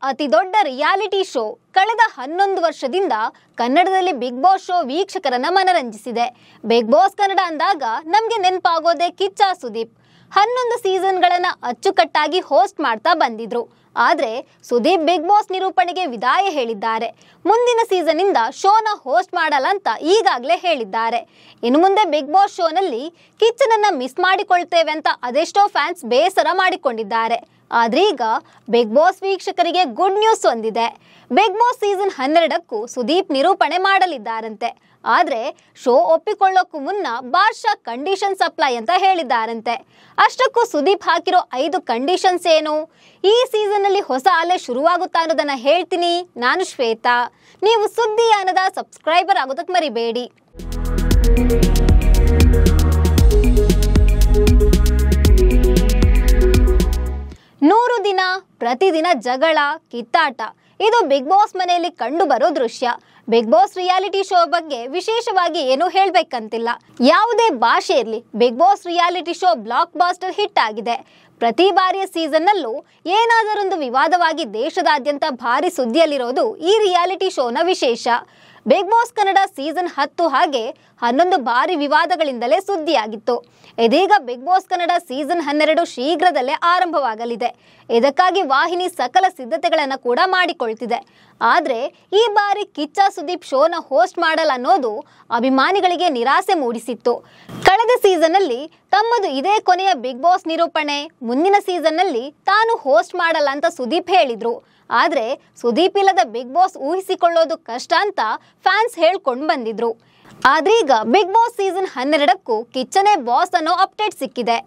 ಅತಿ ದೊಡ್ಡ reality show ಕಳೆದ 11 ವರ್ಷದಿಂದ ಕನ್ನಡದಲ್ಲಿ ಬಿಗ್ ಬಾಸ್ ಶೋ ವೀಕ್ಷಕರನ್ನ ಮನರಂಜಿಸಿದೆ. ಬಿಗ್ ಬಾಸ್ ಕನ್ನಡ ಅಂದಾಗ ನಮಗೆ ನೆನಪಾಗೋದೇ ಕಿಚ್ಚ ಸುದೀಪ್. 11 ಸೀಸನ್ಗಳನ್ನ ಅಚ್ಚುಕಟ್ಟಾಗಿ ಹೋಸ್ಟ್ ಮಾಡ್ತಾ ಬಂದಿದ್ರು. ಆದರೆ ಸುದೀಪ್ ಬಿಗ್ ಬಾಸ್ ನಿರೂಪಣೆಗೆ ವಿದಾಯ ಹೇಳಿದ್ದಾರೆ. ಮುಂದಿನ ಸೀಸನ್ ಇಂದ ಶೋನ ಹೋಸ್ಟ್ ಮಾಡಲ್ಲ ಅಂತ ಈಗಾಗಲೇ ಹೇಳಿದ್ದಾರೆ. ಇನ್ನು ಮುಂದೆ ಬಿಗ್ ಬಾಸ್ ಶೋನಲ್ಲಿ ಕಿಚ್ಚನನ್ನ ಮಿಸ್ ಮಾಡಿಕೊಳ್ತೇವೆ ಅಂತ ಅದೆಷ್ಟೋ ಫ್ಯಾನ್ಸ್ ಬೇಸರ ಮಾಡಿಕೊಂಡಿದ್ದಾರೆ. ಆದ್ರೆ ಈಗ ಬಿಗ್ ಬಾಸ್ ವೀಕ್ಷಕರಿಗೆ ಗುಡ್ ನ್ಯೂಸ್ ಹೊಂದಿದೆ. ಬಿಗ್ ಬಾಸ್ ಸೀಸನ್ 12ಕ್ಕೂ ಸುದೀಪ್ ನಿರೂಪಣೆ ಮಾಡಲಿದ್ದಾರಂತೆ. ಆದ್ರೆ ಶೋ ಒಪ್ಪಿಕೊಳ್ಳೋಕ್ಕೂ ಮುನ್ನ ಬಾದ್ಶಾ ಕಂಡೀಷನ್ ಸಪ್ಲೈ ಅಂತ ಹೇಳಿದ್ದಾರಂತೆ. ಅಷ್ಟಕ್ಕೂ ಸುದೀಪ್ ಹಾಕಿರೋ 5 ಕಂಡೀಷನ್ಸ್ ಏನು? ಈ ಸೀಸನ್ ಅಲ್ಲಿ ಹೊಸ ಅಲೆ ಶುರುವಾಗುತ್ತಾ ಅನ್ನೋದನ್ನ ಹೇಳ್ತೀನಿ. ನಾನು ಶ್ವೇತಾ. ನೀವು ಸುದ್ದಿಯಾನದ ಸಬ್ಸ್ಕ್ರೈಬರ್ ಆಗೋದಕ್ಕೆ ಮರಿಬೇಡಿ. 100 ದಿನ ಪ್ರತಿದಿನ ಜಗಳ ಕಿತ್ತಾಟ, ಇದು ಬಿಗ್ ಬಾಸ್ ಮನೆಯಲ್ಲಿ ಕಂಡು ಬರೋ ದೃಶ್ಯ. ಬಿಗ್ ಬಾಸ್ ರಿಯಾಲಿಟಿ ಶೋ ಬಗ್ಗೆ ವಿಶೇಷವಾಗಿ ಏನು ಹೇಳ್ಬೇಕಂತಿಲ್ಲ. ಯಾವುದೇ ಭಾಷೆ ಇರಲಿ, Bigg Boss reality show blockbuster hit ಆಗಿದೆ. ಪ್ರತಿ ಬಾರಿಯ ಸೀಸನ್ನಲ್ಲೂ ಏನಾದರೊಂದು ವಿವಾದವಾಗಿ ದೇಶದಾದ್ಯಂತ ಭಾರಿ ಸುದ್ದಿಯಲ್ಲಿರೋದು ಈ ರಿಯಾಲಿಟಿ ಶೋನ ವಿಶೇಷ. ಬಿಗ್ ಬಾಸ್ ಕನ್ನಡ ಸೀಸನ್ 10 ಹಾಗೆ 11 ಭಾರಿ ವಿವಾದಗಳಿಂದಲೇ ಸುದ್ದಿಯಾಗಿತ್ತು. ಇದೀಗ ಬಿಗ್ ಬಾಸ್ ಕನ್ನಡ ಸೀಸನ್ 12 ಶೀಘ್ರದಲ್ಲೇ ಆರಂಭವಾಗಲಿದೆ. ಇದಕ್ಕಾಗಿ ವಾಹಿನಿ ಸಕಲ ಸಿದ್ಧತೆಗಳನ್ನು ಕೂಡ ಮಾಡಿಕೊಳ್ತಿದೆ. ಆದರೆ ಈ ಬಾರಿ ಕಿಚ್ಚ ಸುದೀಪ್ ಶೋನ ಹೋಸ್ಟ್ ಮಾಡಲ್ಲ ಅನ್ನೋದು ಅಭಿಮಾನಿಗಳಿಗೆ ನಿರಾಸೆ ಮೂಡಿಸಿತ್ತು. ಕಳೆದ ಸೀಸನ್ ಅಲ್ಲಿ ತಮ್ಮದು ಇದೇ ಕೊನೆಯ ಬಿಗ್ ಬಾಸ್ ನಿರೂಪಣೆ, ಮುಂದಿನ ಸೀಸನ್ ನಲ್ಲಿ ತಾನು ಹೋಸ್ಟ್ ಮಾಡಲ್ಲ ಅಂತ ಸುದೀಪ್ ಹೇಳಿದ್ರು. ಆದ್ರೆ ಸುದೀಪ್ ಇಲ್ಲದ ಬಿಗ್ ಬಾಸ್ ಊಹಿಸಿಕೊಳ್ಳೋದು ಕಷ್ಟ ಅಂತ ಫ್ಯಾನ್ಸ್ ಹೇಳ್ಕೊಂಡು ಬಂದಿದ್ರು. ಆದ್ರೀಗ ಬಿಗ್ ಬಾಸ್ ಸೀಸನ್ 12ಕ್ಕೂ ಕಿಚ್ಚನೇ ಬಾಸ್ ಅನ್ನೋ ಅಪ್ಡೇಟ್ ಸಿಕ್ಕಿದೆ.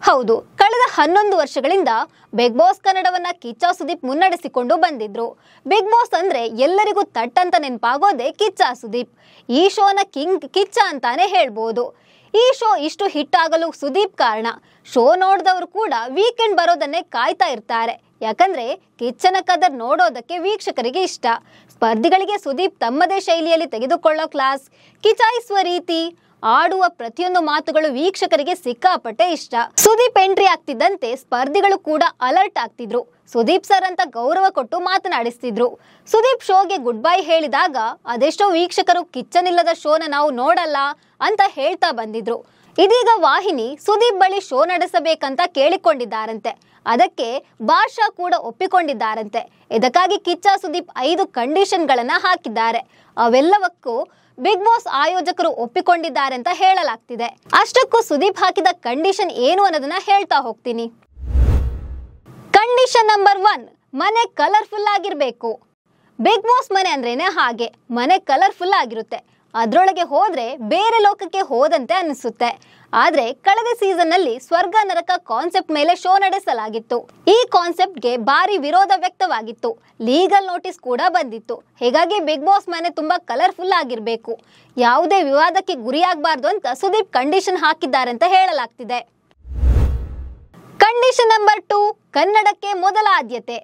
ಹೌದು, ಕಳೆದ 11 ವರ್ಷಗಳಿಂದ ಬಿಗ್ ಬಾಸ್ ಕನ್ನಡವನ್ನ ಕಿಚ್ಚ ಸುದೀಪ್ ಮುನ್ನಡೆಸಿಕೊಂಡು ಬಂದಿದ್ರು. ಬಿಗ್ ಬಾಸ್ ಅಂದ್ರೆ ಎಲ್ಲರಿಗೂ ತಟ್ಟಂತ ನೆನಪಾಗೋದೇ ಕಿಚ್ಚ ಸುದೀಪ್. ಈ ಶೋನ ಕಿಂಗ್ ಕಿಚ್ಚ ಅಂತಾನೆ ಹೇಳ್ಬೋದು. ಈ ಶೋ ಇಷ್ಟು ಹಿಟ್ ಆಗಲು ಸುದೀಪ್ ಕಾರಣ. ಶೋ ನೋಡಿದವರು ಕೂಡ ವೀಕೆಂಡ್ ಬರೋದನ್ನೇ ಕಾಯ್ತಾ ಇರ್ತಾರೆ. ಯಾಕಂದ್ರೆ ಕಿಚ್ಚನ ಕದರ್ ನೋಡೋದಕ್ಕೆ ವೀಕ್ಷಕರಿಗೆ ಇಷ್ಟ. ಸ್ಪರ್ಧಿಗಳಿಗೆ ಸುದೀಪ್ ತಮ್ಮದೇ ಶೈಲಿಯಲ್ಲಿ ತೆಗೆದುಕೊಳ್ಳೋ ಕ್ಲಾಸ್, ಕಿಚಾಯಿಸುವ ರೀತಿ, ಆಡುವ ಪ್ರತಿಯೊಂದು ಮಾತುಗಳು ವೀಕ್ಷಕರಿಗೆ ಸಿಕ್ಕಾಪಟ್ಟೆ ಇಷ್ಟ. ಸುದೀಪ್ ಎಂಟ್ರಿ ಆಗ್ತಿದ್ದಂತೆ ಸ್ಪರ್ಧಿಗಳು ಕೂಡ ಅಲರ್ಟ್ ಆಗ್ತಿದ್ರು. ಸುದೀಪ್ ಸರ್ ಅಂತ ಗೌರವ ಕೊಟ್ಟು ಮಾತನಾಡಿಸ್ತಿದ್ರು. ಸುದೀಪ್ ಶೋಗೆ ಗುಡ್ ಬೈ ಹೇಳಿದಾಗ ಅದೆಷ್ಟೋ ವೀಕ್ಷಕರು ಕಿಚ್ಚನಿಲ್ಲದ ಶೋನ ನಾವು ನೋಡಲ್ಲ ಅಂತ ಹೇಳ್ತಾ ಬಂದಿದ್ರು. ಇದೀಗ ವಾಹಿನಿ ಸುದೀಪ್ ಬಳಿ ಶೋ ನಡೆಸಬೇಕಂತ ಕೇಳಿಕೊಂಡಿದ್ದಾರಂತೆ. ಅದಕ್ಕೆ ಬಾದ್ಶಾ ಕೂಡ ಒಪ್ಪಿಕೊಂಡಿದ್ದಾರಂತೆ. ಇದಕ್ಕಾಗಿ ಕಿಚ್ಚ ಸುದೀಪ್ 5 ಕಂಡೀಷನ್ಗಳನ್ನ ಹಾಕಿದ್ದಾರೆ. ಅವೆಲ್ಲವಕ್ಕೂ ಬಿಗ್ ಬಾಸ್ ಆಯೋಜಕರು ಒಪ್ಪಿಕೊಂಡಿದ್ದಾರೆ ಅಂತ ಹೇಳಲಾಗ್ತಿದೆ. ಅಷ್ಟಕ್ಕೂ ಸುದೀಪ್ ಹಾಕಿದ ಕಂಡೀಷನ್ ಏನು ಅನ್ನೋದನ್ನ ಹೇಳ್ತಾ ಹೋಗ್ತೀನಿ. ಕಂಡೀಷನ್ ನಂಬರ್ 1, ಮನೆ ಕಲರ್ಫುಲ್ ಆಗಿರ್ಬೇಕು. ಬಿಗ್ ಬಾಸ್ ಮನೆ ಅಂದ್ರೇನೆ ಹಾಗೆ, ಮನೆ ಕಲರ್ಫುಲ್ ಆಗಿರುತ್ತೆ. ಅದ್ರೊಳಗೆ ಹೋದ್ರೆ ಬೇರೆ ಲೋಕಕ್ಕೆ ಹೋದಂತೆ ಅನಿಸುತ್ತೆ. ಆದ್ರೆ ಕಳೆದ ಸೀಸನ್ ನಲ್ಲಿ ಸ್ವರ್ಗ ನರಕ ಕಾನ್ಸೆಪ್ಟ್ ಮೇಲೆ ಶೋ ನಡೆಸಲಾಗಿತ್ತು. ಈ ಕಾನ್ಸೆಪ್ಟ್ಗೆ ಭಾರಿ ವಿರೋಧ ವ್ಯಕ್ತವಾಗಿತ್ತು. ಲೀಗಲ್ ನೋಟಿಸ್ ಕೂಡ ಬಂದಿತ್ತು. ಹೀಗಾಗಿ ಬಿಗ್ ಬಾಸ್ ಮನೆ ತುಂಬಾ ಕಲರ್ಫುಲ್ ಆಗಿರ್ಬೇಕು, ಯಾವುದೇ ವಿವಾದಕ್ಕೆ ಗುರಿಯಾಗಬಾರ್ದು ಅಂತ ಸುದೀಪ್ ಕಂಡೀಷನ್ ಹಾಕಿದ್ದಾರೆ ಅಂತ ಹೇಳಲಾಗ್ತಿದೆ. ಕಂಡೀಷನ್ ನಂಬರ್ 2, ಕನ್ನಡಕ್ಕೆ ಮೊದಲ ಆದ್ಯತೆ.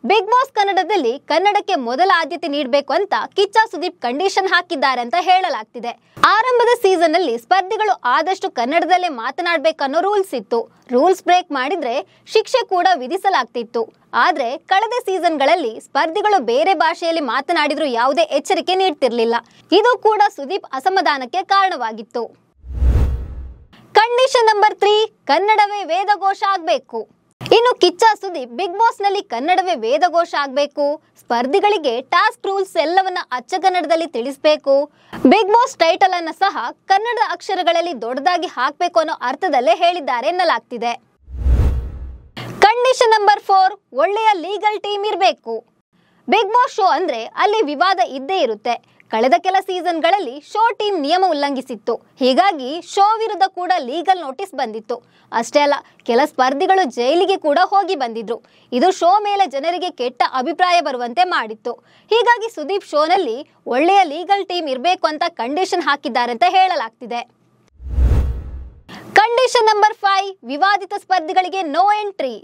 ಬಿಗ್ ಬಾಸ್ ಕನ್ನಡದಲ್ಲಿ ಕನ್ನಡಕ್ಕೆ ಮೊದಲ ಆದ್ಯತೆ ನೀಡಬೇಕು ಅಂತ ಕಿಚ್ಚ ಸುದೀಪ್ ಕಂಡೀಷನ್ ಹಾಕಿದ್ದಾರೆ ಅಂತ ಹೇಳಲಾಗ್ತಿದೆ. ಆರಂಭದ ಸೀಸನ್ ಅಲ್ಲಿ ಸ್ಪರ್ಧಿಗಳು ಆದಷ್ಟು ಕನ್ನಡದಲ್ಲೇ ಮಾತನಾಡಬೇಕನ್ನೋ ರೂಲ್ಸ್ ಇತ್ತು. ರೂಲ್ಸ್ ಬ್ರೇಕ್ ಮಾಡಿದ್ರೆ ಶಿಕ್ಷೆ ಕೂಡ ವಿಧಿಸಲಾಗ್ತಿತ್ತು. ಆದ್ರೆ ಕಳೆದ ಸೀಸನ್ಗಳಲ್ಲಿ ಸ್ಪರ್ಧಿಗಳು ಬೇರೆ ಭಾಷೆಯಲ್ಲಿ ಮಾತನಾಡಿದ್ರು ಯಾವುದೇ ಎಚ್ಚರಿಕೆ ನೀಡ್ತಿರ್ಲಿಲ್ಲ. ಇದು ಕೂಡ ಸುದೀಪ್ ಅಸಮಾಧಾನಕ್ಕೆ ಕಾರಣವಾಗಿತ್ತು. ಕಂಡೀಷನ್ ನಂಬರ್ 3, ಕನ್ನಡವೇ ವೇದಘೋಷ ಆಗ್ಬೇಕು. ಇನ್ನು ಕಿಚ್ಚ ಸುದೀಪ್ ಬಿಗ್ ಬಾಸ್ ನಲ್ಲಿ ಕನ್ನಡವೇ ವೇದಘೋಷ ಆಗ್ಬೇಕು, ಸ್ಪರ್ಧಿಗಳಿಗೆ ಟಾಸ್ಕ್ ರೂಲ್ಸ್ ಎಲ್ಲವನ್ನ ಅಚ್ಚ ಕನ್ನಡದಲ್ಲಿ ತಿಳಿಸಬೇಕು, ಬಿಗ್ ಬಾಸ್ ಟೈಟಲ್ ಅನ್ನ ಸಹ ಕನ್ನಡ ಅಕ್ಷರಗಳಲ್ಲಿ ದೊಡ್ಡದಾಗಿ ಹಾಕಬೇಕು ಅನ್ನೋ ಅರ್ಥದಲ್ಲೇ ಹೇಳಿದ್ದಾರೆ ಎನ್ನಲಾಗ್ತಿದೆ. ಕಂಡೀಷನ್ ನಂಬರ್ 4, ಒಳ್ಳೆಯ ಲೀಗಲ್ ಟೀಮ್ ಇರಬೇಕು. ಬಿಗ್ ಬಾಸ್ ಶೋ ಅಂದ್ರೆ ಅಲ್ಲಿ ವಿವಾದ ಇದ್ದೇ ಇರುತ್ತೆ. ಕಳೆದ ಕೆಲ ಸೀಸನ್ಗಳಲ್ಲಿ ಶೋ ಟೀಮ್ ನಿಯಮ ಉಲ್ಲಂಘಿಸಿತ್ತು. ಹೀಗಾಗಿ ಶೋ ವಿರುದ್ಧ ಕೂಡ ಲೀಗಲ್ ನೋಟಿಸ್ ಬಂದಿತ್ತು. ಅಷ್ಟೇ ಅಲ್ಲ, ಕೆಲ ಸ್ಪರ್ಧಿಗಳು ಜೈಲಿಗೆ ಕೂಡ ಹೋಗಿ ಬಂದಿದ್ರು. ಇದು ಶೋ ಮೇಲೆ ಜನರಿಗೆ ಕೆಟ್ಟ ಅಭಿಪ್ರಾಯ ಬರುವಂತೆ ಮಾಡಿತ್ತು. ಹೀಗಾಗಿ ಸುದೀಪ್ ಶೋನಲ್ಲಿ ಒಳ್ಳೆಯ ಲೀಗಲ್ ಟೀಮ್ ಇರಬೇಕು ಅಂತ ಕಂಡೀಷನ್ ಹಾಕಿದ್ದಾರೆ ಅಂತ ಹೇಳಲಾಗ್ತಿದೆ. ಕಂಡೀಷನ್ ನಂಬರ್ 5, ವಿವಾದಿತ ಸ್ಪರ್ಧಿಗಳಿಗೆ ನೋ ಎಂಟ್ರಿ.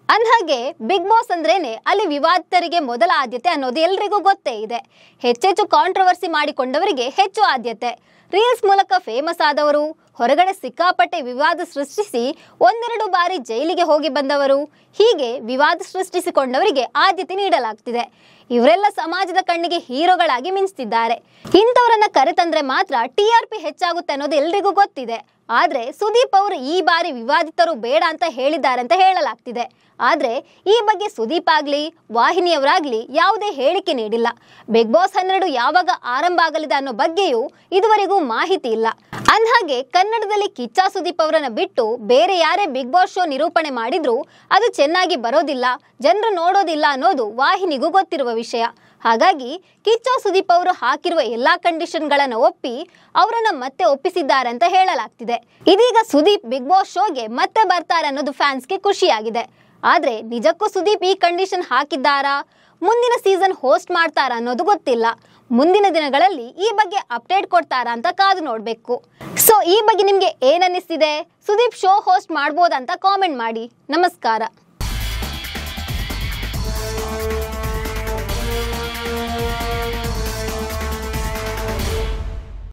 ಅಂದಹಾಗೆ ಬಿಗ್ ಬಾಸ್ ಅಂದ್ರೇನೆ ಅಲ್ಲಿ ವಿವಾದಿತರಿಗೆ ಮೊದಲ ಆದ್ಯತೆ ಅನ್ನೋದು ಎಲ್ರಿಗೂ ಗೊತ್ತೇ ಇದೆ. ಹೆಚ್ಚೆಚ್ಚು ಕಾಂಟ್ರವರ್ಸಿ ಮಾಡಿಕೊಂಡವರಿಗೆ ಹೆಚ್ಚು ಆದ್ಯತೆ. ರೀಲ್ಸ್ ಮೂಲಕ ಫೇಮಸ್ ಆದವರು, ಹೊರಗಡೆ ಸಿಕ್ಕಾಪಟ್ಟೆ ವಿವಾದ ಸೃಷ್ಟಿಸಿ ಒಂದೆರಡು ಬಾರಿ ಜೈಲಿಗೆ ಹೋಗಿ ಬಂದವರು, ಹೀಗೆ ವಿವಾದ ಸೃಷ್ಟಿಸಿಕೊಂಡವರಿಗೆ ಆದ್ಯತೆ ನೀಡಲಾಗ್ತಿದೆ. ಇವರೆಲ್ಲ ಸಮಾಜದ ಕಣ್ಣಿಗೆ ಹೀರೋಗಳಾಗಿ ಮಿಂಚ್ತಿದ್ದಾರೆ. ಇಂಥವರನ್ನ ಕರೆತಂದ್ರೆ ಮಾತ್ರ TRP ಹೆಚ್ಚಾಗುತ್ತೆ ಅನ್ನೋದು ಎಲ್ರಿಗೂ ಗೊತ್ತಿದೆ. ಆದ್ರೆ ಸುದೀಪ್ ಅವರು ಈ ಬಾರಿ ವಿವಾದಿತರು ಬೇಡ ಅಂತ ಹೇಳಿದ್ದಾರೆ ಅಂತ ಹೇಳಲಾಗ್ತಿದೆ. ಆದ್ರೆ ಈ ಬಗ್ಗೆ ಸುದೀಪ್ ಆಗ್ಲಿ ವಾಹಿನಿಯವರಾಗ್ಲಿ ಯಾವುದೇ ಹೇಳಿಕೆ ನೀಡಿಲ್ಲ. ಬಿಗ್ ಬಾಸ್ 12 ಯಾವಾಗ ಆರಂಭ ಆಗಲಿದೆ ಅನ್ನೋ ಬಗ್ಗೆಯೂ ಇದುವರೆಗೂ ಮಾಹಿತಿ ಇಲ್ಲ. ಅಂದ್ಹಾಗೆ ಕನ್ನಡದಲ್ಲಿ ಕಿಚ್ಚ ಸುದೀಪ್ ಅವರನ್ನ ಬಿಟ್ಟು ಬೇರೆ ಯಾರೇ ಬಿಗ್ ಬಾಸ್ ಶೋ ನಿರೂಪಣೆ ಮಾಡಿದ್ರು ಅದು ಚೆನ್ನಾಗಿ ಬರೋದಿಲ್ಲ, ಜನರು ನೋಡೋದಿಲ್ಲ ಅನ್ನೋದು ವಾಹಿನಿಗೂ ಗೊತ್ತಿರುವ ವಿಷಯ. ಹಾಗಾಗಿ ಕಿಚ್ಚ ಸುದೀಪ್ ಅವರು ಹಾಕಿರುವ ಎಲ್ಲಾ ಕಂಡೀಷನ್ಗಳನ್ನು ಒಪ್ಪಿ ಅವರನ್ನ ಮತ್ತೆ ಒಪ್ಪಿಸಿದ್ದಾರೆ ಅಂತ ಹೇಳಲಾಗ್ತಿದೆ. ಇದೀಗ ಸುದೀಪ್ ಬಿಗ್ ಬಾಸ್ ಶೋಗೆ ಮತ್ತೆ ಬರ್ತಾರೆ ಅನ್ನೋದು ಫ್ಯಾನ್ಸ್ಗೆ ಖುಷಿಯಾಗಿದೆ. ಆದ್ರೆ ನಿಜಕ್ಕೂ ಸುದೀಪ್ ಈ ಕಂಡೀಷನ್ ಹಾಕಿದ್ದಾರಾ, ಮುಂದಿನ ಸೀಸನ್ ಹೋಸ್ಟ್ ಮಾಡ್ತಾರಾ ಅನ್ನೋದು ಗೊತ್ತಿಲ್ಲ. ಮುಂದಿನ ದಿನಗಳಲ್ಲಿ ಈ ಬಗ್ಗೆ ಅಪ್ಡೇಟ್ ಕೊಡ್ತಾರಾ ಅಂತ ಕಾದು ನೋಡ್ಬೇಕು. ಸೊ ಈ ಬಗ್ಗೆ ನಿಮ್ಗೆ ಏನನ್ನಿಸ್ತಿದೆ? ಸುದೀಪ್ ಶೋ ಹೋಸ್ಟ್ ಮಾಡ್ಬೋದಂತ ಕಾಮೆಂಟ್ ಮಾಡಿ. ನಮಸ್ಕಾರ.